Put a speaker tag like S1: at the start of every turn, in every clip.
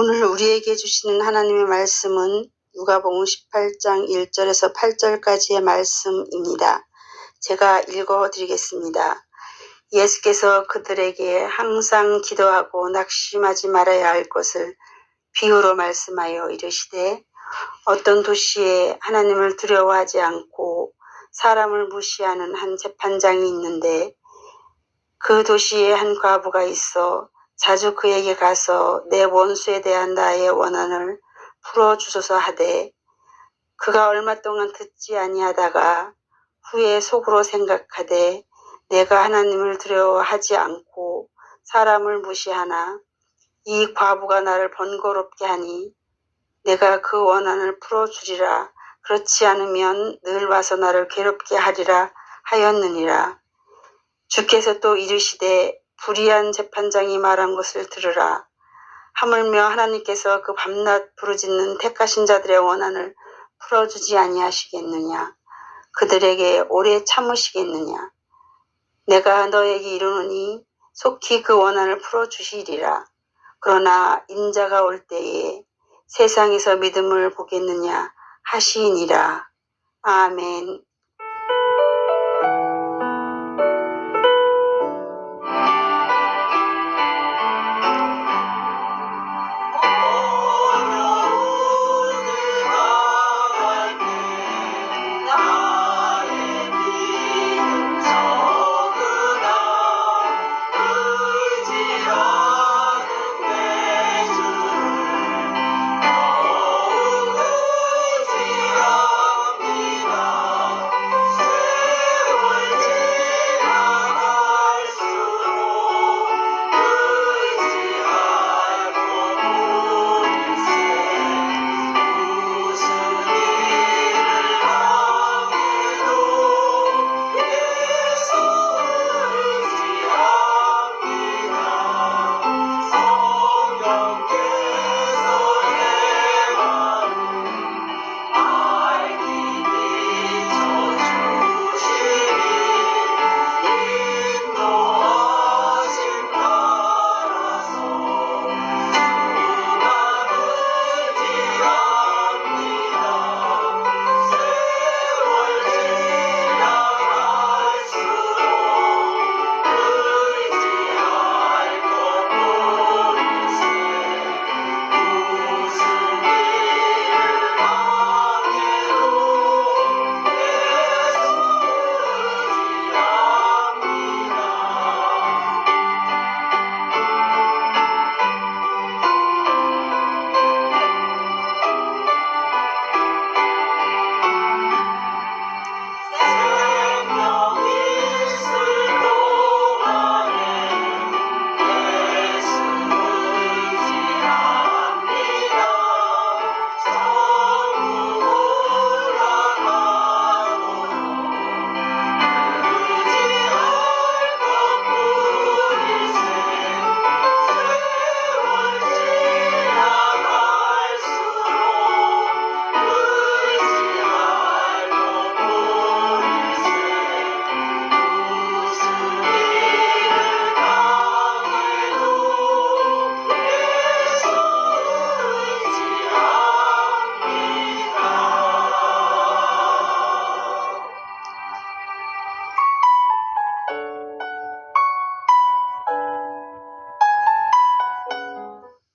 S1: 오늘 우리에게 주시는 하나님의 말씀은 누가복음 18장 1절에서 8절까지의 말씀입니다. 제가 읽어드리겠습니다. 예수께서 그들에게 항상 기도하고 낙심하지 말아야 할 것을 비유로 말씀하여 이르시되, 어떤 도시에 하나님을 두려워하지 않고 사람을 무시하는 한 재판장이 있는데, 그 도시에 한 과부가 있어 자주 그에게 가서 내 원수에 대한 나의 원한을 풀어주소서 하되, 그가 얼마 동안 듣지 아니하다가 후에 속으로 생각하되, 내가 하나님을 두려워하지 않고 사람을 무시하나 이 과부가 나를 번거롭게 하니 내가 그 원한을 풀어주리라. 그렇지 않으면 늘 와서 나를 괴롭게 하리라 하였느니라. 주께서 또 이르시되, 불의한 재판장이 말한 것을 들으라. 하물며 하나님께서 그 밤낮 부르짖는 택하신 자들의 원한을 풀어주지 아니하시겠느냐? 그들에게 오래 참으시겠느냐? 내가 너에게 이르노니 속히 그 원한을 풀어주시리라. 그러나 인자가 올 때에 세상에서 믿음을 보겠느냐 하시니라. 아멘.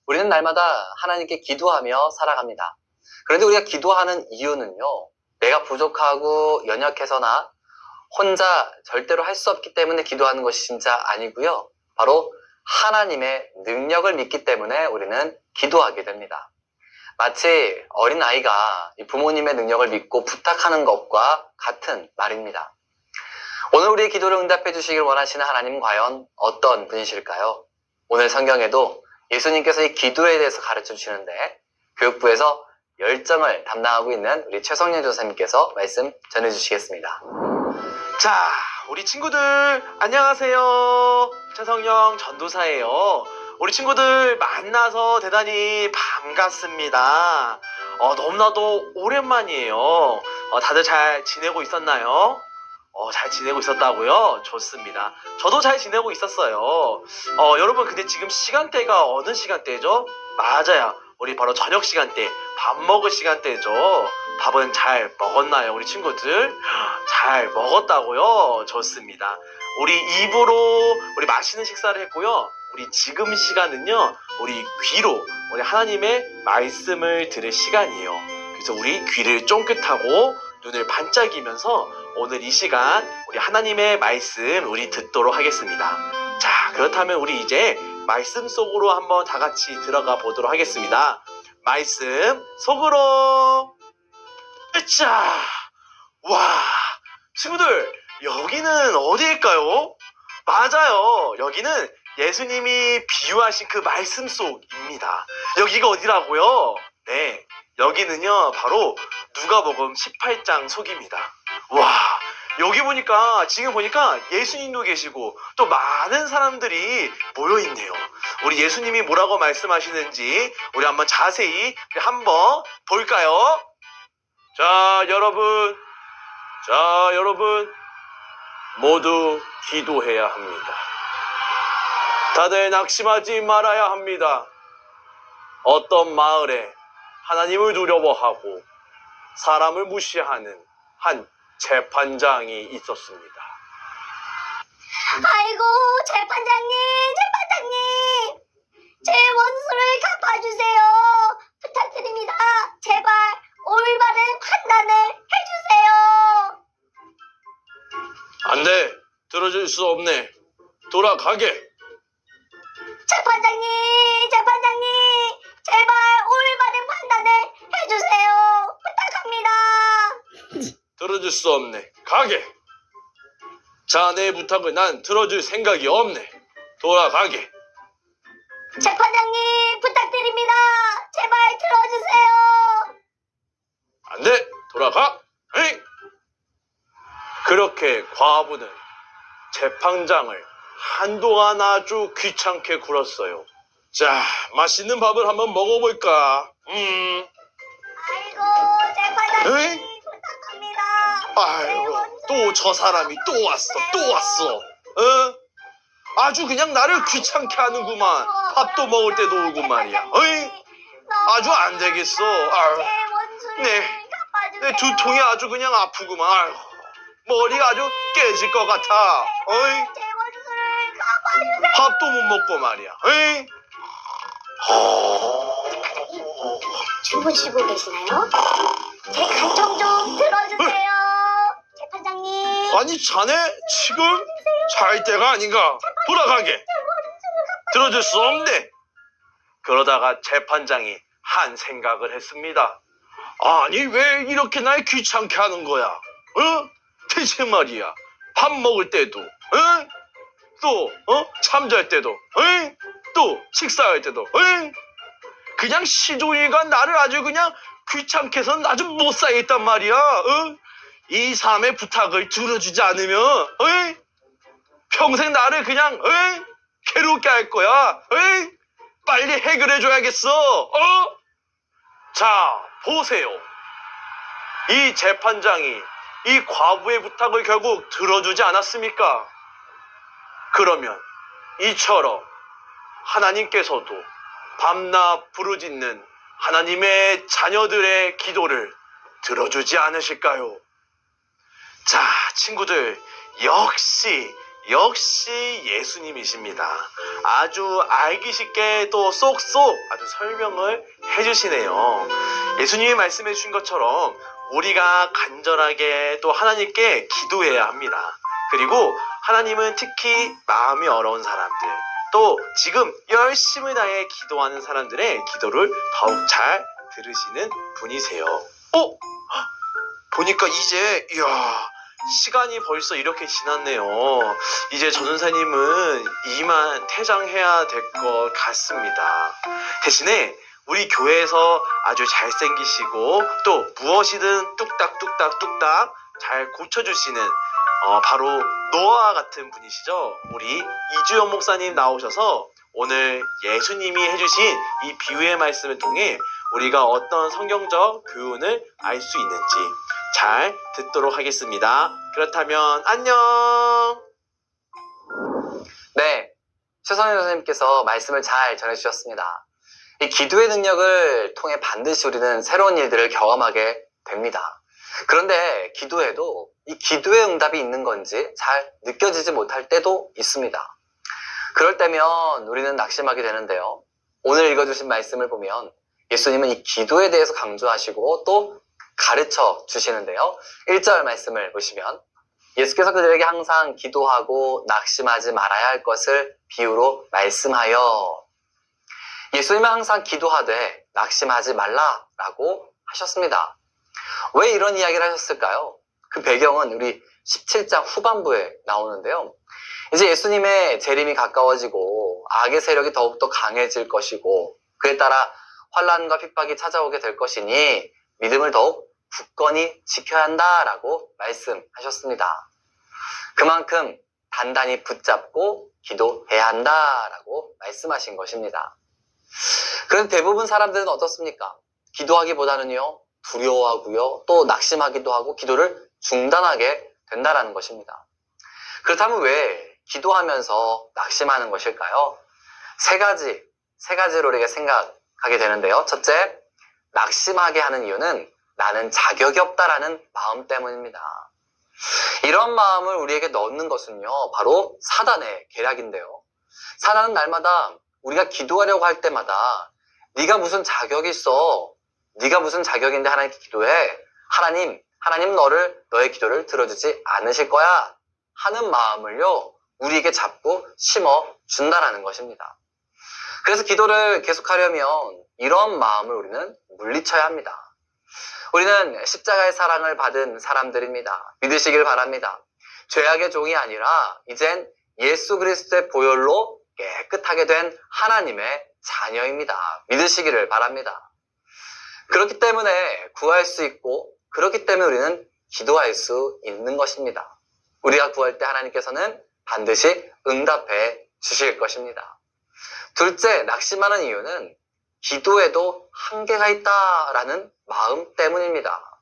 S2: 우리는 날마다 하나님께 기도하며 살아갑니다. 그런데 우리가 기도하는 이유는요, 내가 부족하고 연약해서나 혼자 절대로 할 수 없기 때문에 기도하는 것이 진짜 아니고요. 바로 하나님의 능력을 믿기 때문에 우리는 기도하게 됩니다. 마치 어린아이가 부모님의 능력을 믿고 부탁하는 것과 같은 말입니다. 오늘 우리의 기도를 응답해 주시길 원하시는 하나님은 과연 어떤 분이실까요? 오늘 성경에도 예수님께서 이 기도에 대해서 가르쳐 주시는데, 교육부에서 열정을 담당하고 있는 우리 최성년 조사님께서 말씀 전해 주시겠습니다.
S3: 자, 우리 친구들 안녕하세요. 최성영 전도사예요. 우리 친구들 만나서 대단히 반갑습니다. 너무나도 오랜만이에요. 다들 잘 지내고 있었나요? 잘 지내고 있었다고요? 좋습니다. 저도 잘 지내고 있었어요. 여러분, 근데 지금 시간대가 어느 시간대죠? 맞아요. 우리 바로 저녁 시간대, 밥 먹을 시간대죠. 밥은 잘 먹었나요, 우리 친구들? 잘 먹었다고요? 좋습니다. 우리 입으로 우리 맛있는 식사를 했고요. 우리 지금 시간은요, 우리 귀로 우리 하나님의 말씀을 들을 시간이에요. 그래서 우리 귀를 쫑긋하고 눈을 반짝이면서 오늘 이 시간 우리 하나님의 말씀 우리 듣도록 하겠습니다. 자, 그렇다면 우리 이제 말씀 속으로 한번 다 같이 들어가 보도록 하겠습니다. 말씀 속으로. 으쌰! 와, 친구들, 여기는 어디일까요? 맞아요. 여기는 예수님이 비유하신 그 말씀 속입니다. 여기가 어디라고요? 네, 여기는요, 바로 누가복음 18장 속입니다. 와, 여기 보니까, 지금 보니까 예수님도 계시고 또 많은 사람들이 모여있네요. 우리 예수님이 뭐라고 말씀하시는지 우리 한번 자세히 한번 볼까요? 자, 여러분 모두 기도해야 합니다. 다들 낙심하지 말아야 합니다. 어떤 마을에 하나님을 두려워하고 사람을 무시하는 한 재판장이 있었습니다.
S4: 아이고, 재판장님, 제 원수를 갚아주세요. 부탁드립니다. 제발 올바른 판단을 해주세요.
S3: 안 돼. 들어줄 수 없네. 돌아가게.
S4: 재판장님, 제발 올바른 판단을 해주세요. 부탁합니다.
S3: 들어줄 수 없네. 가게. 자네의 부탁을 난 들어줄 생각이 없네. 돌아가게.
S4: 재판장님, 부탁드립니다. 제발 들어주세요.
S3: 안 돼. 돌아가. 에이. 그렇게 과부는 재판장을 한동안 아주 귀찮게 굴었어요. 자, 맛있는 밥을 한번 먹어볼까?
S4: 아이고, 재판장님,
S3: 에이?
S4: 부탁합니다.
S3: 아이고, 또 저 사람이 또 왔어. 아주 그냥 나를 귀찮게 하는구만. 밥도 먹을 때도 오고 말이야. 어이? 아주 안 되겠어. 아유, 내 두통이 아주 그냥 아프구만. 아유, 머리가 아주 깨질 것 같아. 어이? 밥도 못 먹고 말이야. 어이?
S4: 주무시고 계시나요? 제 간청 좀 들어주세요. 재판장님.
S3: 아니, 자네 지금 잘 때가 아닌가? 돌아가게. 들어줄 수 없네. 그러다가 재판장이 한 생각을 했습니다. 아니, 왜 이렇게 날 귀찮게 하는 거야? 대체 말이야. 밥 먹을 때도, 또, 잠잘 때도, 또, 식사할 때도, 그냥 시종일관 나를 아주 그냥 귀찮게 해서 아주 못 살겠단 말이야. 이 사람의 부탁을 들어주지 않으면, 평생 나를 그냥, 괴롭게 할 거야. 빨리 해결해줘야겠어. 자, 보세요. 이 재판장이 이 과부의 부탁을 결국 들어주지 않았습니까? 그러면 이처럼 하나님께서도 밤낮 부르짖는 하나님의 자녀들의 기도를 들어주지 않으실까요? 자, 친구들, 역시 예수님이십니다. 아주 알기 쉽게 또 쏙쏙 아주 설명을 해주시네요. 예수님이 말씀해 주신 것처럼 우리가 간절하게 또 하나님께 기도해야 합니다. 그리고 하나님은 특히 마음이 어려운 사람들, 또 지금 열심을 다해 기도하는 사람들의 기도를 더욱 잘 들으시는 분이세요. 보니까 이제 시간이 벌써 이렇게 지났네요. 이제 전도사님은 이만 퇴장해야 될 것 같습니다. 대신에 우리 교회에서 아주 잘생기시고 또 무엇이든 뚝딱 잘 고쳐주시는 바로 노아와 같은 분이시죠. 우리 이주연 목사님 나오셔서 오늘 예수님이 해주신 이 비유의 말씀을 통해 우리가 어떤 성경적 교훈을 알 수 있는지 잘 듣도록 하겠습니다. 그렇다면 안녕.
S2: 네, 최선희 선생님께서 말씀을 잘 전해주셨습니다. 이 기도의 능력을 통해 반드시 우리는 새로운 일들을 경험하게 됩니다. 그런데 기도에도 이 기도의 응답이 있는 건지 잘 느껴지지 못할 때도 있습니다. 그럴 때면 우리는 낙심하게 되는데요. 오늘 읽어주신 말씀을 보면 예수님은 이 기도에 대해서 강조하시고 또 가르쳐 주시는데요. 1절 말씀을 보시면 예수께서 그들에게 항상 기도하고 낙심하지 말아야 할 것을 비유로 말씀하여, 예수님은 항상 기도하되 낙심하지 말라라고 하셨습니다. 왜 이런 이야기를 하셨을까요? 그 배경은 우리 17장 후반부에 나오는데요. 이제 예수님의 재림이 가까워지고 악의 세력이 더욱더 강해질 것이고 그에 따라 환난과 핍박이 찾아오게 될 것이니 믿음을 더욱 굳건히 지켜야 한다라고 말씀하셨습니다. 그만큼 단단히 붙잡고 기도해야 한다라고 말씀하신 것입니다. 그런데 대부분 사람들은 어떻습니까? 기도하기보다는요, 두려워하고요, 또 낙심하기도 하고 기도를 중단하게 된다라는 것입니다. 그렇다면 왜 기도하면서 낙심하는 것일까요? 세 가지로 우리가 생각하게 되는데요. 첫째, 낙심하게 하는 이유는 나는 자격이 없다라는 마음 때문입니다. 이런 마음을 우리에게 넣는 것은요, 바로 사단의 계략인데요. 사단은 날마다 우리가 기도하려고 할 때마다 네가 무슨 자격이 있어? 네가 무슨 자격인데 하나님께 기도해? 하나님 너의 기도를 들어주지 않으실 거야 하는 마음을요, 우리에게 자꾸 심어준다라는 것입니다. 그래서 기도를 계속하려면 이런 마음을 우리는 물리쳐야 합니다. 우리는 십자가의 사랑을 받은 사람들입니다. 믿으시길 바랍니다. 죄악의 종이 아니라 이젠 예수 그리스도의 보혈로 깨끗하게 된 하나님의 자녀입니다. 믿으시기를 바랍니다. 그렇기 때문에 구할 수 있고 그렇기 때문에 우리는 기도할 수 있는 것입니다. 우리가 구할 때 하나님께서는 반드시 응답해 주실 것입니다. 둘째, 낙심하는 이유는 기도에도 한계가 있다라는 마음 때문입니다.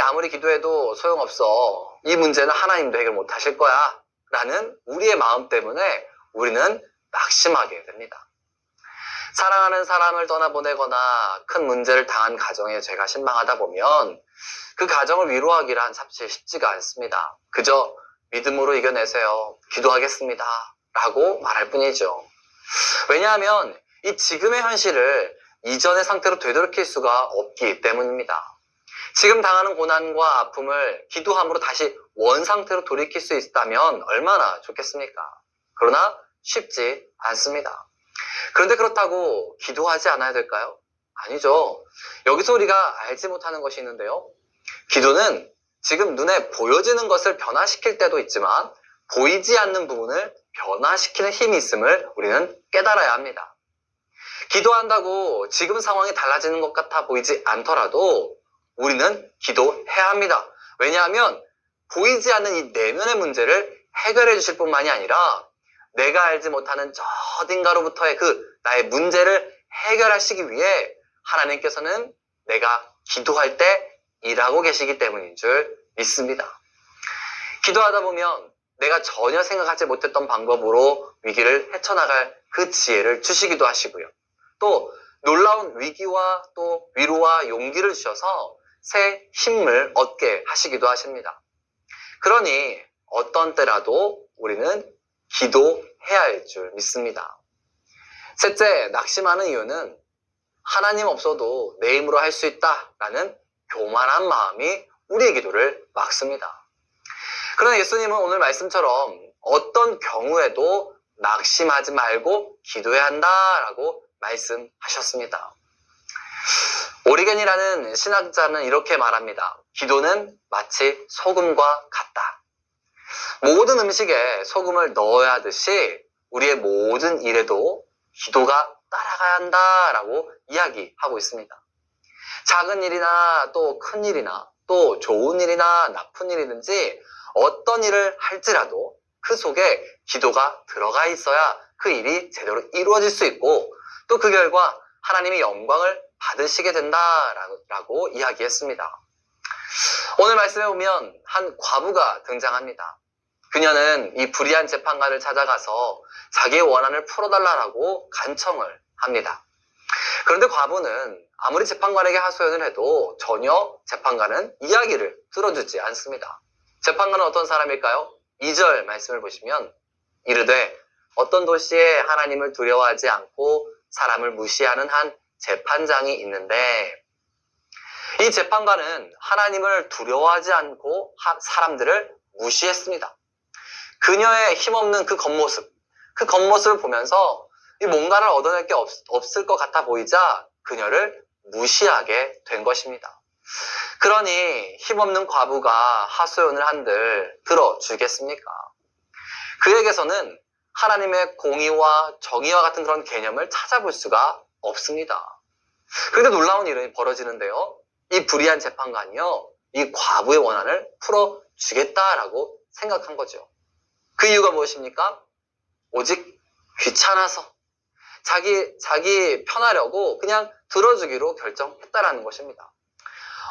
S2: 아무리 기도해도 소용없어. 이 문제는 하나님도 해결 못하실 거야 라는 우리의 마음 때문에 우리는 낙심하게 됩니다. 사랑하는 사람을 떠나보내거나 큰 문제를 당한 가정에 제가 신방하다 보면 그 가정을 위로하기란 사실 쉽지가 않습니다. 그저 믿음으로 이겨내세요. 기도하겠습니다. 라고 말할 뿐이죠. 왜냐하면 이 지금의 현실을 이전의 상태로 되돌이킬 수가 없기 때문입니다. 지금 당하는 고난과 아픔을 기도함으로 다시 원상태로 돌이킬 수 있다면 얼마나 좋겠습니까? 그러나 쉽지 않습니다. 그런데 그렇다고 기도하지 않아야 될까요? 아니죠. 여기서 우리가 알지 못하는 것이 있는데요. 기도는 지금 눈에 보여지는 것을 변화시킬 때도 있지만 보이지 않는 부분을 변화시키는 힘이 있음을 우리는 깨달아야 합니다. 기도한다고 지금 상황이 달라지는 것 같아 보이지 않더라도 우리는 기도해야 합니다. 왜냐하면 보이지 않는 이 내면의 문제를 해결해 주실 뿐만이 아니라 내가 알지 못하는 저 어딘가로부터의 그 나의 문제를 해결하시기 위해 하나님께서는 내가 기도할 때 일하고 계시기 때문인 줄 믿습니다. 기도하다 보면 내가 전혀 생각하지 못했던 방법으로 위기를 헤쳐나갈 그 지혜를 주시기도 하시고요. 또 놀라운 위기와 또 위로와 용기를 주셔서 새 힘을 얻게 하시기도 하십니다. 그러니 어떤 때라도 우리는 기도해야 할 줄 믿습니다. 셋째, 낙심하는 이유는 하나님 없어도 내 힘으로 할 수 있다라는 교만한 마음이 우리의 기도를 막습니다. 그러나 예수님은 오늘 말씀처럼 어떤 경우에도 낙심하지 말고 기도해야 한다라고 말씀하셨습니다. 오리겐이라는 신학자는 이렇게 말합니다. 기도는 마치 소금과 같다. 모든 음식에 소금을 넣어야 하듯이 우리의 모든 일에도 기도가 따라가야 한다라고 이야기하고 있습니다. 작은 일이나 또 큰 일이나 또 좋은 일이나 나쁜 일이든지 어떤 일을 할지라도 그 속에 기도가 들어가 있어야 그 일이 제대로 이루어질 수 있고 또 그 결과 하나님의 영광을 받으시게 된다라고 이야기했습니다. 오늘 말씀에 보면 한 과부가 등장합니다. 그녀는 이 불의한 재판관을 찾아가서 자기의 원한을 풀어달라고 간청을 합니다. 그런데 과부는 아무리 재판관에게 하소연을 해도 전혀 재판관은 이야기를 들어주지 않습니다. 재판관은 어떤 사람일까요? 2절 말씀을 보시면 이르되 어떤 도시에 하나님을 두려워하지 않고 사람을 무시하는 한 재판장이 있는데, 이 재판관은 하나님을 두려워하지 않고 사람들을 무시했습니다. 그녀의 힘없는 그 겉모습을 보면서 뭔가를 얻어낼 게 없을 것 같아 보이자 그녀를 무시하게 된 것입니다. 그러니 힘없는 과부가 하소연을 한들 들어주겠습니까? 그에게서는 하나님의 공의와 정의와 같은 그런 개념을 찾아볼 수가 없습니다. 그런데 놀라운 일이 벌어지는데요. 이 불의한 재판관이요, 이 과부의 원한을 풀어주겠다라고 생각한 거죠. 그 이유가 무엇입니까? 오직 귀찮아서 자기 편하려고 그냥 들어주기로 결정했다라는 것입니다.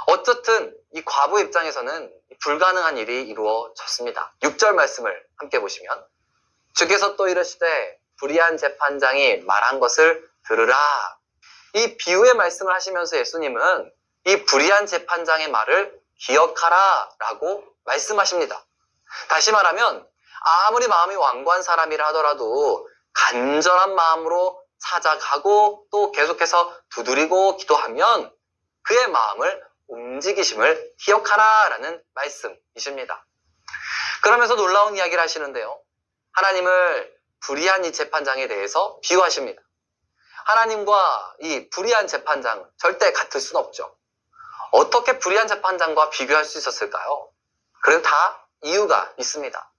S2: 어쨌든 이 과부 입장에서는 불가능한 일이 이루어졌습니다. 6절 말씀을 함께 보시면 주께서 또 이르시되 불의한 재판장이 말한 것을 들으라. 이 비유의 말씀을 하시면서 예수님은 이 불의한 재판장의 말을 기억하라 라고 말씀하십니다. 다시 말하면 아무리 마음이 완고한 사람이라 하더라도 간절한 마음으로 찾아가고 또 계속해서 두드리고 기도하면 그의 마음을 움직이심을 기억하라 라는 말씀이십니다. 그러면서 놀라운 이야기를 하시는데요. 하나님을 불의한 이 재판장에 대해서 비유하십니다. 하나님과 이 불의한 재판장은 절대 같을 수는 없죠. 어떻게 불의한 재판장과 비교할 수 있었을까요? 그래도 다 이유가 있습니다.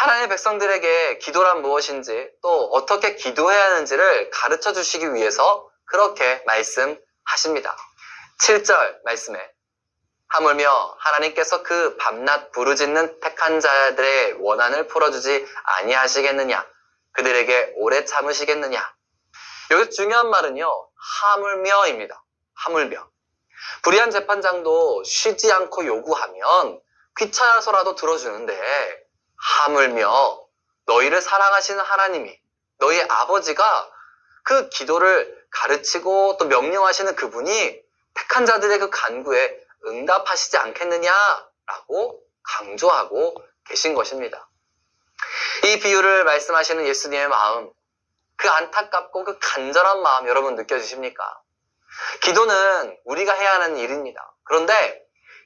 S2: 하나님의 백성들에게 기도란 무엇인지 또 어떻게 기도해야 하는지를 가르쳐 주시기 위해서 그렇게 말씀하십니다. 7절 말씀에 하물며 하나님께서 그 밤낮 부르짖는 택한 자들의 원한을 풀어주지 아니하시겠느냐? 그들에게 오래 참으시겠느냐? 여기서 중요한 말은요, 하물며입니다. 하물며. 불의한 재판장도 쉬지 않고 요구하면 귀찮아서라도 들어주는데, 하물며 너희를 사랑하시는 하나님이, 너희 아버지가 그 기도를 가르치고 또 명령하시는 그분이 택한 자들의 그 간구에 응답하시지 않겠느냐라고 강조하고 계신 것입니다. 이 비유를 말씀하시는 예수님의 마음, 그 안타깝고 그 간절한 마음 여러분 느껴지십니까? 기도는 우리가 해야 하는 일입니다. 그런데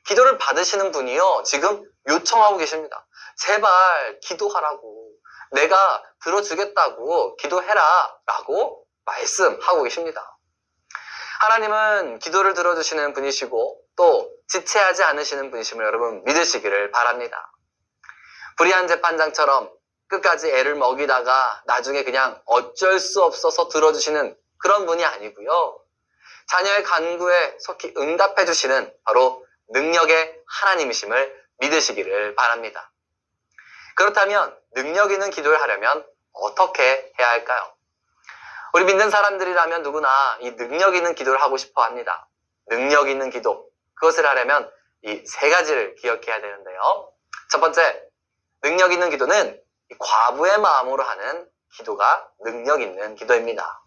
S2: 기도를 받으시는 분이요, 지금 요청하고 계십니다. 제발 기도하라고, 내가 들어주겠다고 기도해라 라고 말씀하고 계십니다. 하나님은 기도를 들어주시는 분이시고 또 지체하지 않으시는 분이심을 여러분 믿으시기를 바랍니다. 불의한 재판장처럼 끝까지 애를 먹이다가 나중에 그냥 어쩔 수 없어서 들어주시는 그런 분이 아니고요. 자녀의 간구에 속히 응답해 주시는 바로 능력의 하나님이심을 믿으시기를 바랍니다. 그렇다면 능력 있는 기도를 하려면 어떻게 해야 할까요? 우리 믿는 사람들이라면 누구나 이 능력 있는 기도를 하고 싶어 합니다. 능력 있는 기도, 그것을 하려면 이 세 가지를 기억해야 되는데요. 첫 번째, 능력 있는 기도는 이 과부의 마음으로 하는 기도가 능력 있는 기도입니다.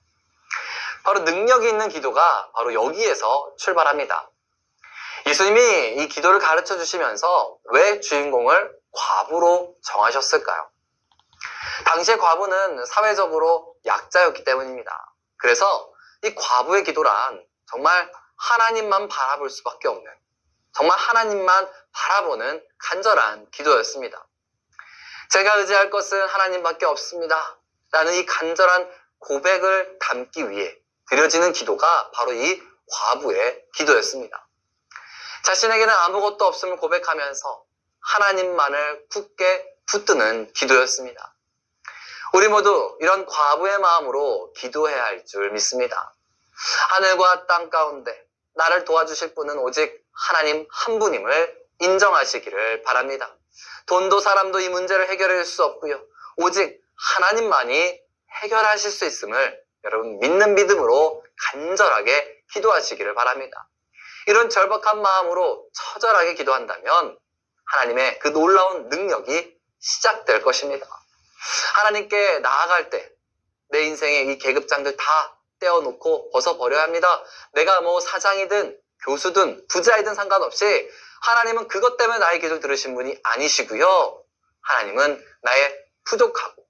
S2: 바로 능력이 있는 기도가 바로 여기에서 출발합니다. 예수님이 이 기도를 가르쳐 주시면서 왜 주인공을 과부로 정하셨을까요? 당시의 과부는 사회적으로 약자였기 때문입니다. 그래서 이 과부의 기도란 정말 하나님만 바라볼 수밖에 없는, 정말 하나님만 바라보는 간절한 기도였습니다. 제가 의지할 것은 하나님밖에 없습니다 라는 이 간절한 고백을 담기 위해 드려지는 기도가 바로 이 과부의 기도였습니다. 자신에게는 아무것도 없음을 고백하면서 하나님만을 굳게 붙드는 기도였습니다. 우리 모두 이런 과부의 마음으로 기도해야 할 줄 믿습니다. 하늘과 땅 가운데 나를 도와주실 분은 오직 하나님 한 분임을 인정하시기를 바랍니다. 돈도 사람도 이 문제를 해결해 줄 수 없고요. 오직 하나님만이 해결하실 수 있음을 여러분 믿는 믿음으로 간절하게 기도하시기를 바랍니다. 이런 절박한 마음으로 처절하게 기도한다면 하나님의 그 놀라운 능력이 시작될 것입니다. 하나님께 나아갈 때 내 인생의 이 계급장들 다 떼어놓고 벗어버려야 합니다. 내가 뭐 사장이든 교수든 부자이든 상관없이 하나님은 그것 때문에 나의 기도를 들으신 분이 아니시고요. 하나님은 나의 부족하고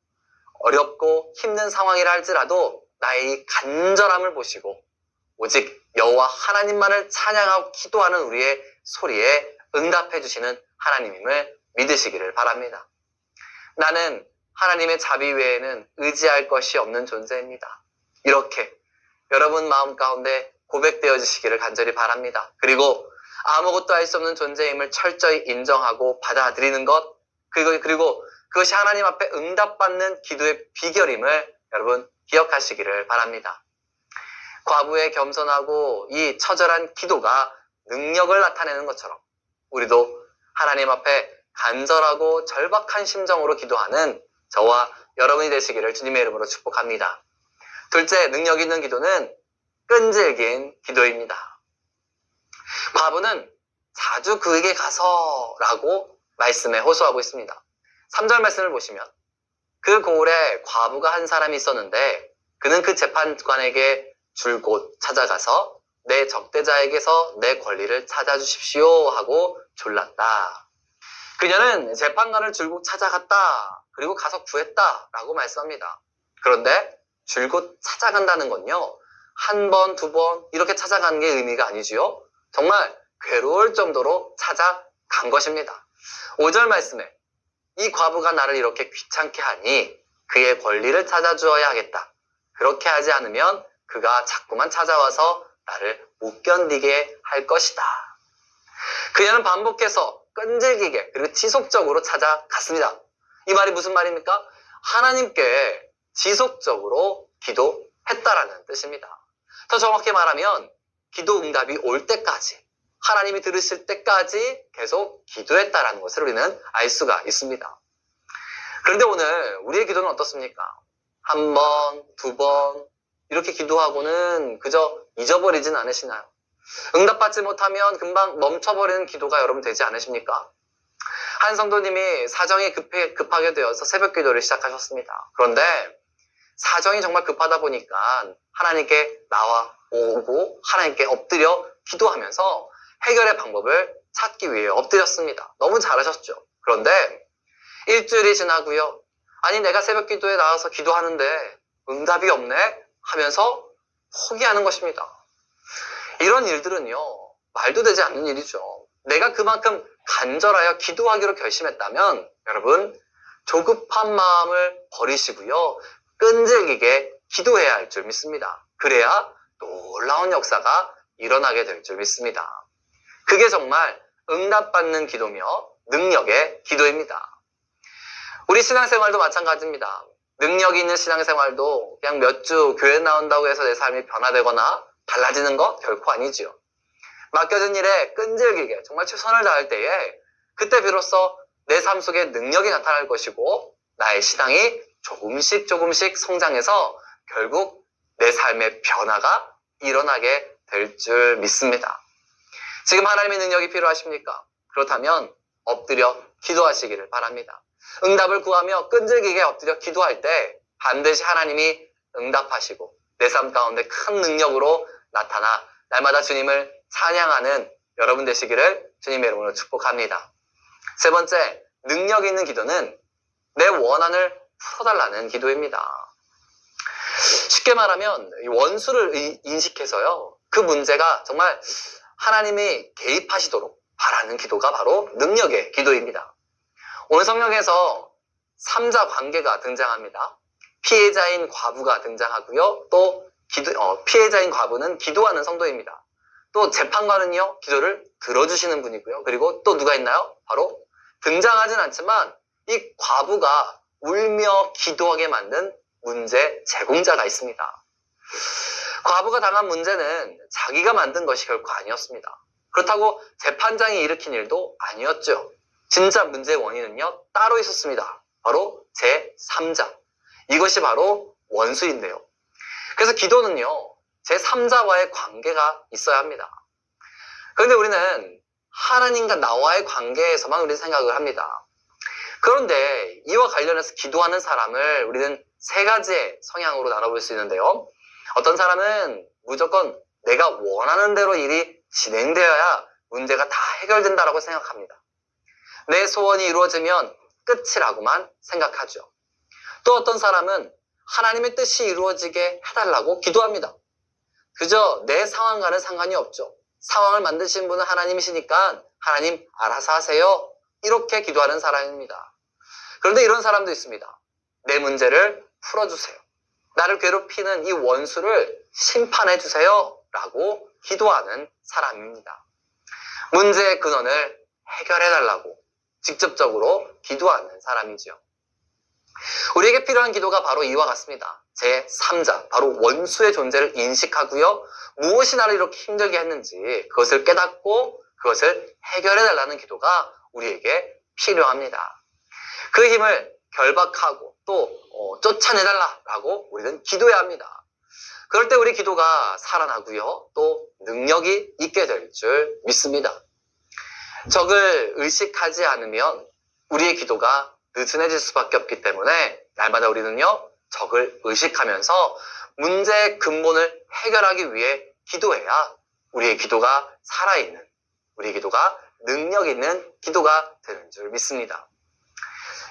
S2: 어렵고 힘든 상황이라 할지라도 나의 이 간절함을 보시고 오직 여호와 하나님만을 찬양하고 기도하는 우리의 소리에 응답해 주시는 하나님임을 믿으시기를 바랍니다. 나는 하나님의 자비 외에는 의지할 것이 없는 존재입니다. 이렇게 여러분 마음 가운데 고백되어지시기를 간절히 바랍니다. 그리고 아무것도 할 수 없는 존재임을 철저히 인정하고 받아들이는 것, 그리고 그것이 하나님 앞에 응답받는 기도의 비결임을 여러분 기억하시기를 바랍니다. 과부의 겸손하고 이 처절한 기도가 능력을 나타내는 것처럼 우리도 하나님 앞에 간절하고 절박한 심정으로 기도하는 저와 여러분이 되시기를 주님의 이름으로 축복합니다. 둘째, 능력 있는 기도는 끈질긴 기도입니다. 과부는 자주 그에게 가서 라고 말씀에 호소하고 있습니다. 3절 말씀을 보시면 그 고을에 과부가 한 사람이 있었는데 그는 그 재판관에게 줄곧 찾아가서 내 적대자에게서 내 권리를 찾아주십시오 하고 졸랐다. 그녀는 재판관을 줄곧 찾아갔다. 그리고 가서 구했다 라고 말씀합니다. 그런데 줄곧 찾아간다는 건요, 한 번, 두 번 이렇게 찾아가는 게 의미가 아니지요. 정말 괴로울 정도로 찾아간 것입니다. 5절 말씀에 이 과부가 나를 이렇게 귀찮게 하니 그의 권리를 찾아주어야 하겠다. 그렇게 하지 않으면 그가 자꾸만 찾아와서 나를 못 견디게 할 것이다. 그녀는 반복해서 끈질기게 그리고 지속적으로 찾아갔습니다. 이 말이 무슨 말입니까? 하나님께 지속적으로 기도했다라는 뜻입니다. 더 정확히 말하면 기도 응답이 올 때까지, 하나님이 들으실 때까지 계속 기도했다라는 것을 우리는 알 수가 있습니다. 그런데 오늘 우리의 기도는 어떻습니까? 한 번, 두 번 이렇게 기도하고는 그저 잊어버리진 않으시나요? 응답받지 못하면 금방 멈춰버리는 기도가 여러분 되지 않으십니까? 한 성도님이 사정이 급하게 되어서 새벽 기도를 시작하셨습니다. 그런데 사정이 정말 급하다 보니까 하나님께 나와오고 하나님께 엎드려 기도하면서 해결의 방법을 찾기 위해 엎드렸습니다. 너무 잘하셨죠? 그런데 일주일이 지나고요. 아니 내가 새벽 기도에 나와서 기도하는데 응답이 없네 하면서 포기하는 것입니다. 이런 일들은요, 말도 되지 않는 일이죠. 내가 그만큼 간절하여 기도하기로 결심했다면 여러분 조급한 마음을 버리시고요, 끈질기게 기도해야 할 줄 믿습니다. 그래야 놀라운 역사가 일어나게 될 줄 믿습니다. 그게 정말 응답받는 기도며 능력의 기도입니다. 우리 신앙생활도 마찬가지입니다. 능력 있는 신앙생활도 그냥 몇 주 교회 나온다고 해서 내 삶이 변화되거나 달라지는 거 결코 아니지요. 맡겨진 일에 끈질기게 정말 최선을 다할 때에 그때 비로소 내 삶 속에 능력이 나타날 것이고 나의 신앙이 조금씩 성장해서 결국 내 삶의 변화가 일어나게 될 줄 믿습니다. 지금 하나님의 능력이 필요하십니까? 그렇다면 엎드려 기도하시기를 바랍니다. 응답을 구하며 끈질기게 엎드려 기도할 때 반드시 하나님이 응답하시고 내 삶 가운데 큰 능력으로 나타나 날마다 주님을 찬양하는 여러분 되시기를 주님의 이름으로 축복합니다. 세 번째, 능력 있는 기도는 내 원한을 풀어달라는 기도입니다. 쉽게 말하면 원수를 인식해서요, 그 문제가 정말 하나님이 개입하시도록 바라는 기도가 바로 능력의 기도입니다. 오늘 성경에서 3자 관계가 등장합니다. 피해자인 과부가 등장하고요. 또 피해자인 과부는 기도하는 성도입니다. 또 재판관은요, 기도를 들어주시는 분이고요. 그리고 또 누가 있나요? 바로 등장하진 않지만 이 과부가 울며 기도하게 만든 문제 제공자가 있습니다. 과부가 당한 문제는 자기가 만든 것이 결코 아니었습니다. 그렇다고 재판장이 일으킨 일도 아니었죠. 진짜 문제의 원인은요, 따로 있었습니다. 바로 제3자. 이것이 바로 원수인데요. 그래서 기도는요, 제3자와의 관계가 있어야 합니다. 그런데 우리는 하나님과 나와의 관계에서만 우리는 생각을 합니다. 그런데 이와 관련해서 기도하는 사람을 우리는 세 가지의 성향으로 나눠볼 수 있는데요. 어떤 사람은 무조건 내가 원하는 대로 일이 진행되어야 문제가 다 해결된다라고 생각합니다. 내 소원이 이루어지면 끝이라고만 생각하죠. 또 어떤 사람은 하나님의 뜻이 이루어지게 해달라고 기도합니다. 그저 내 상황과는 상관이 없죠. 상황을 만드신 분은 하나님이시니까 하나님 알아서 하세요. 이렇게 기도하는 사람입니다. 그런데 이런 사람도 있습니다. 내 문제를 풀어주세요. 나를 괴롭히는 이 원수를 심판해 주세요. 라고 기도하는 사람입니다. 문제의 근원을 해결해 달라고 직접적으로 기도하는 사람이죠. 우리에게 필요한 기도가 바로 이와 같습니다. 제3자, 바로 원수의 존재를 인식하고요. 무엇이 나를 이렇게 힘들게 했는지 그것을 깨닫고 그것을 해결해 달라는 기도가 우리에게 필요합니다. 그 힘을 결박하고 또 쫓아내달라고 우리는 기도해야 합니다. 그럴 때 우리 기도가 살아나고요. 또 능력이 있게 될 줄 믿습니다. 적을 의식하지 않으면 우리의 기도가 느슨해질 수밖에 없기 때문에 날마다 우리는요, 적을 의식하면서 문제의 근본을 해결하기 위해 기도해야 우리의 기도가 살아있는, 우리의 기도가 능력 있는 기도가 되는 줄 믿습니다.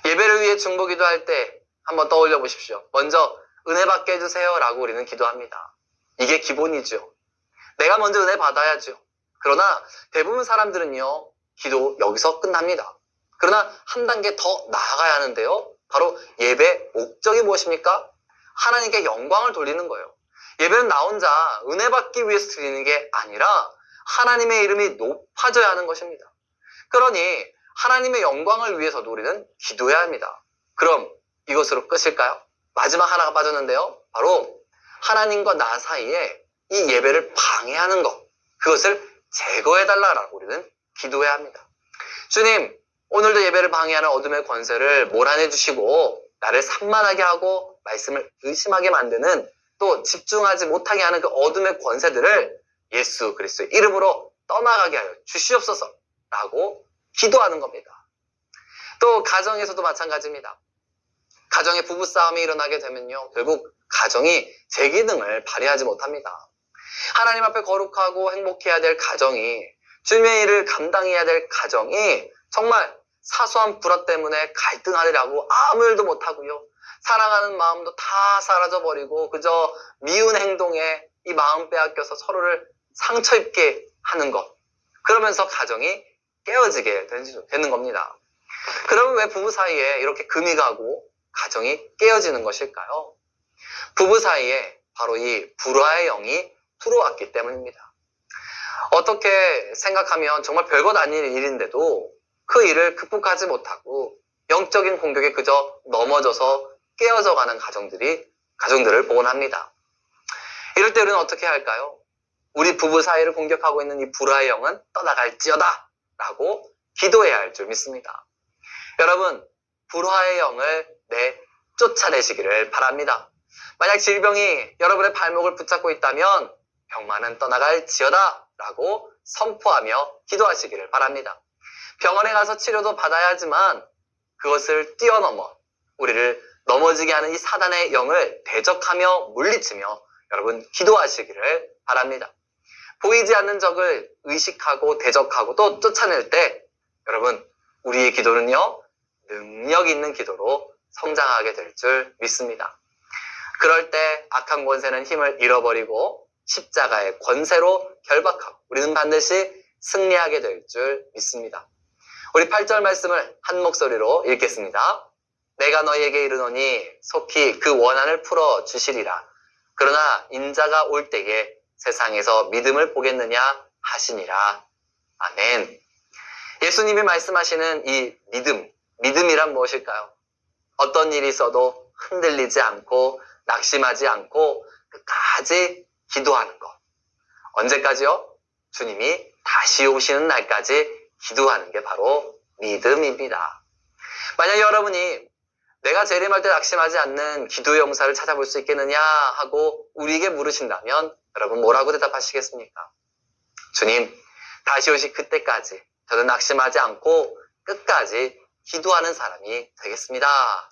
S2: 예배를 위해 중보 기도할 때 한번 떠올려 보십시오. 먼저 은혜 받게 해주세요 라고 우리는 기도합니다. 이게 기본이죠. 내가 먼저 은혜 받아야죠. 그러나 대부분 사람들은요, 기도 여기서 끝납니다. 그러나 한 단계 더 나아가야 하는데요. 바로 예배 목적이 무엇입니까? 하나님께 영광을 돌리는 거예요. 예배는 나 혼자 은혜 받기 위해서 드리는 게 아니라 하나님의 이름이 높아져야 하는 것입니다. 그러니 하나님의 영광을 위해서도 우리는 기도해야 합니다. 그럼 이것으로 끝일까요? 마지막 하나가 빠졌는데요. 바로 하나님과 나 사이에 이 예배를 방해하는 것, 그것을 제거해달라고 우리는 기도해야 합니다. 주님, 오늘도 예배를 방해하는 어둠의 권세를 몰아내 주시고 나를 산만하게 하고 말씀을 의심하게 만드는, 또 집중하지 못하게 하는 그 어둠의 권세들을 예수 그리스도의 이름으로 떠나가게 하여 주시옵소서 라고 기도하는 겁니다. 또 가정에서도 마찬가지입니다. 가정에 부부싸움이 일어나게 되면요, 결국 가정이 제 기능을 발휘하지 못합니다. 하나님 앞에 거룩하고 행복해야 될 가정이, 주님의 일을 감당해야 될 가정이 정말 사소한 불화 때문에 갈등하느라고 아무 일도 못하고요, 사랑하는 마음도 다 사라져버리고 그저 미운 행동에 이 마음 빼앗겨서 서로를 상처 입게 하는 것, 그러면서 가정이 깨어지게 되는 겁니다. 그러면 왜 부부 사이에 이렇게 금이 가고 가정이 깨어지는 것일까요? 부부 사이에 바로 이 불화의 영이 들어왔기 때문입니다. 어떻게 생각하면 정말 별것 아닌 일인데도 그 일을 극복하지 못하고 영적인 공격에 그저 넘어져서 깨어져 가는 가정들을 보곤 합니다. 이럴 때 우리는 어떻게 할까요? 우리 부부 사이를 공격하고 있는 이 불화의 영은 떠나갈지어다 라고 기도해야 할 줄 믿습니다. 여러분, 불화의 영을 쫓아내시기를 바랍니다. 만약 질병이 여러분의 발목을 붙잡고 있다면 병만은 떠나갈지어다 라고 선포하며 기도하시기를 바랍니다. 병원에 가서 치료도 받아야 하지만 그것을 뛰어넘어 우리를 넘어지게 하는 이 사단의 영을 대적하며 물리치며 여러분 기도하시기를 바랍니다. 보이지 않는 적을 의식하고 대적하고 또 쫓아낼 때 여러분, 우리의 기도는요, 능력 있는 기도로 성장하게 될 줄 믿습니다. 그럴 때 악한 권세는 힘을 잃어버리고 십자가의 권세로 결박하고 우리는 반드시 승리하게 될 줄 믿습니다. 우리 8절 말씀을 한 목소리로 읽겠습니다. 내가 너희에게 이르노니 속히 그 원한을 풀어 주시리라. 그러나 인자가 올 때에 세상에서 믿음을 보겠느냐 하시니라. 아멘. 예수님이 말씀하시는 이 믿음이란 무엇일까요? 어떤 일이 있어도 흔들리지 않고 낙심하지 않고 끝까지 기도하는 것. 언제까지요? 주님이 다시 오시는 날까지 기도하는 게 바로 믿음입니다. 만약 여러분이 내가 재림할 때 낙심하지 않는 기도의 용사를 찾아볼 수 있겠느냐 하고 우리에게 물으신다면 여러분 뭐라고 대답하시겠습니까? 주님, 다시 오실 그때까지 저는 낙심하지 않고 끝까지 기도하는 사람이 되겠습니다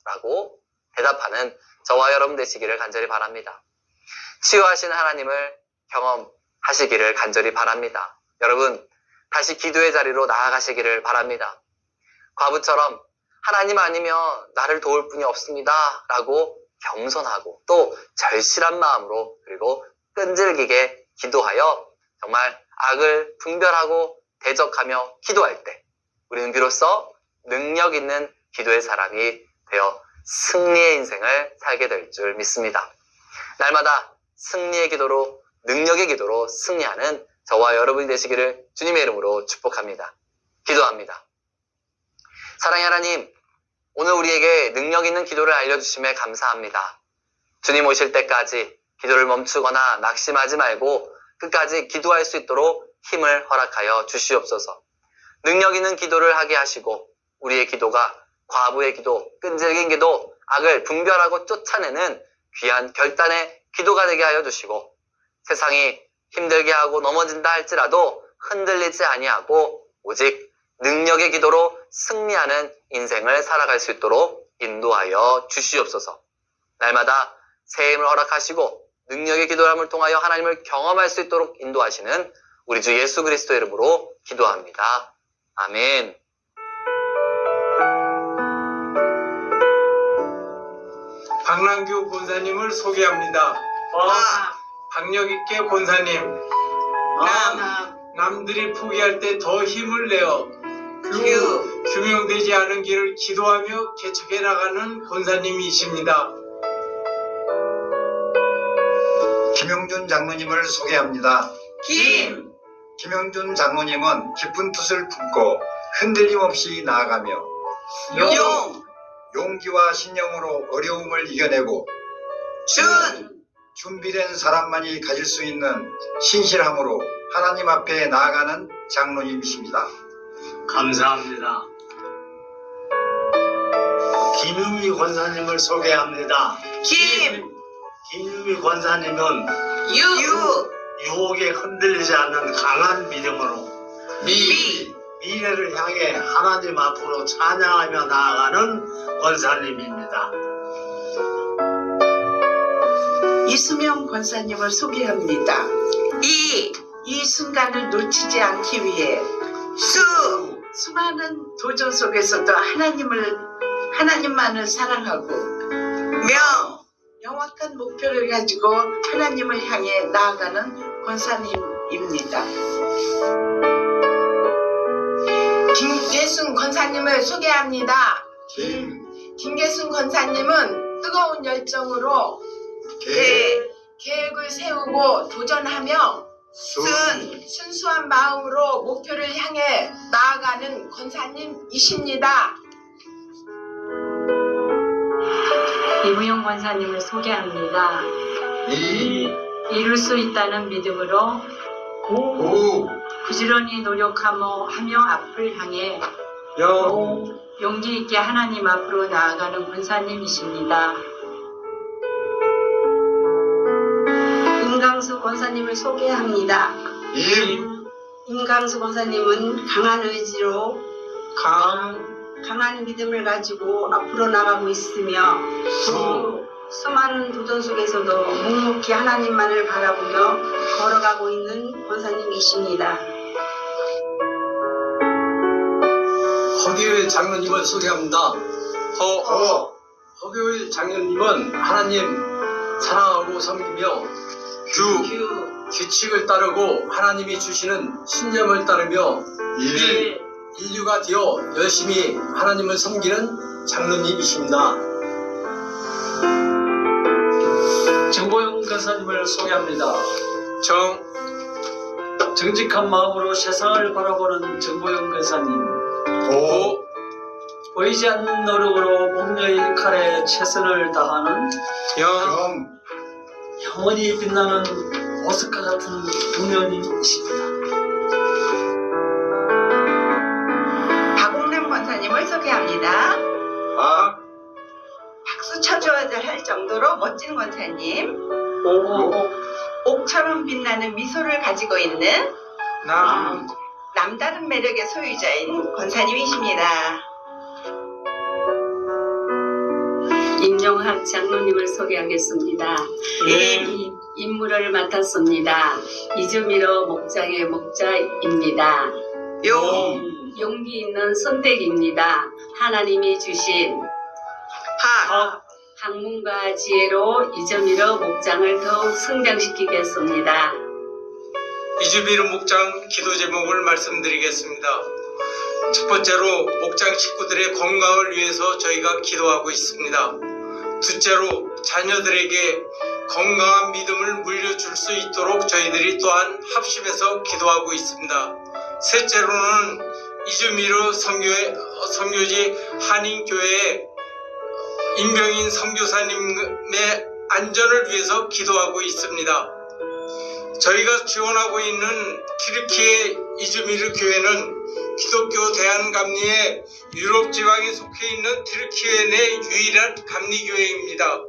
S2: 라고 대답하는 저와 여러분 되시기를 간절히 바랍니다. 치유하신 하나님을 경험하시기를 간절히 바랍니다. 여러분, 다시 기도의 자리로 나아가시기를 바랍니다. 과부처럼 하나님 아니면 나를 도울 분이 없습니다 라고 겸손하고 또 절실한 마음으로 그리고 끈질기게 기도하여 정말 악을 분별하고 대적하며 기도할 때 우리는 비로소 능력 있는 기도의 사람이 되어 승리의 인생을 살게 될 줄 믿습니다. 날마다 승리의 기도로 능력의 기도로 승리하는 저와 여러분이 되시기를 주님의 이름으로 축복합니다. 기도합니다. 사랑의 하나님, 오늘 우리에게 능력 있는 기도를 알려주심에 감사합니다. 주님 오실 때까지 기도를 멈추거나 낙심하지 말고 끝까지 기도할 수 있도록 힘을 허락하여 주시옵소서. 능력 있는 기도를 하게 하시고 우리의 기도가 과부의 기도, 끈질긴 기도, 악을 분별하고 쫓아내는 귀한 결단의 기도가 되게 하여 주시고 세상이 힘들게 하고 넘어진다 할지라도 흔들리지 아니하고 오직 능력의 기도로 승리하는 인생을 살아갈 수 있도록 인도하여 주시옵소서. 날마다 새 힘을 허락하시고 능력의 기도함을 통하여 하나님을 경험할 수 있도록 인도하시는 우리 주 예수 그리스도의 이름으로 기도합니다. 아멘.
S5: 박남규 권사님을 소개합니다. 박력있게 권사님. 남들이 포기할 때 더 힘을 내어 규명되지 않은 길을 기도하며 개척해 나가는 권사님이십니다.
S6: 김용준 장로님을 소개합니다. 김용준 장로님은 깊은 뜻을 품고 흔들림 없이 나아가며 용기와 신념으로 어려움을 이겨내고 준비된 사람만이 가질 수 있는 신실함으로 하나님 앞에 나아가는 장로님이십니다.
S7: 감사합니다. 김유미 권사님을 소개합니다. 김유미 권사님은 유혹에 흔들리지 않는 강한 믿음으로 미래를 향해 하나님 앞으로 찬양하며 나아가는 권사님입니다.
S8: 이수명 권사님을 소개합니다. 이 순간을 놓치지 않기 위해 수많은 도전 속에서도 하나님만을 사랑하고 명확한 목표를 가지고 하나님을 향해 나아가는 권사님입니다.
S9: 김계순 권사님을 소개합니다. 김계순 권사님은 뜨거운 열정으로 계획을 세우고 도전하며 순수한 마음으로 목표를 향해 나아가는 권사님이십니다.
S10: 이무용 권사님을 소개합니다. 이룰 수 있다는 믿음으로 부지런히 노력하며 앞을 향해 용기 있게 하나님 앞으로 나아가는 권사님이십니다.
S1: 임강수 권사님을 소개합니다. 임강수 권사님은 강한 의지로 강한 믿음을 가지고 앞으로 나가고 있으며 수많은 도전 속에서도 묵묵히 하나님만을 바라보며 걸어가고 있는 권사님이십니다.
S5: 허기일 장로님을 소개합니다. 허기일 장로님은 하나님 사랑하고 섬기며 규칙을 따르고 하나님이 주시는 신념을 따르며 인류가 되어 열심히 하나님을 섬기는 장로님이십니다.
S7: 정보영 권사님을 소개합니다. 정직한 마음으로 세상을 바라보는 정보영 권사님. 보이지 않는 노력으로 목녀의 칼에 최선을 다하는 영원히 빛나는 보석과 같은 동료님이십니다.
S8: 박옥남 권사님을 소개합니다. 박수 쳐줘야 할 정도로 멋진 권사님. 옥처럼 빛나는 미소를 가지고 있는 남다른 매력의 소유자인 권사님이십니다.
S10: 임영학 장로님을 소개하겠습니다. 임무를 맡았습니다. 이주미로 목장의 목자입니다. 용기 있는 선택입니다. 하나님이 주신 학문과 지혜로 이주미로 목장을 더욱 성장시키겠습니다.
S5: 이주미로 목장 기도 제목을 말씀드리겠습니다. 첫 번째로 목장 식구들의 건강을 위해서 저희가 기도하고 있습니다. 둘째로 자녀들에게 건강한 믿음을 물려줄 수 있도록 저희들이 또한 합심해서 기도하고 있습니다. 셋째로는 이주미로 선교지 한인교회 임병인 선교사님의 안전을 위해서 기도하고 있습니다. 저희가 지원하고 있는 튀르키예 이즈미르 교회는 기독교 대한감리의 유럽 지방에 속해 있는 튀르키예 내 유일한 감리교회입니다.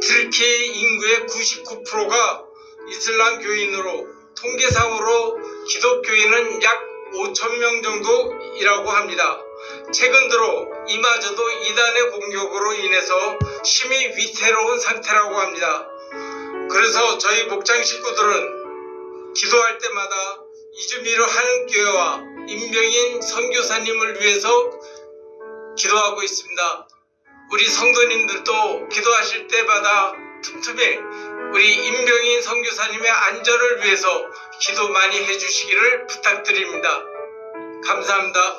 S5: 튀르키예 인구의 99%가 이슬람 교인으로 통계상으로 기독교인은 약 5,000명 정도이라고 합니다. 최근 들어 이마저도 이단의 공격으로 인해서 심히 위태로운 상태라고 합니다. 그래서 저희 목장 식구들은 기도할 때마다 이주미로 한인교회와 임병인 선교사님을 위해서 기도하고 있습니다. 우리 성도님들도 기도하실 때마다 틈틈이 우리 임병인 선교사님의 안전을 위해서 기도 많이 해주시기를 부탁드립니다. 감사합니다.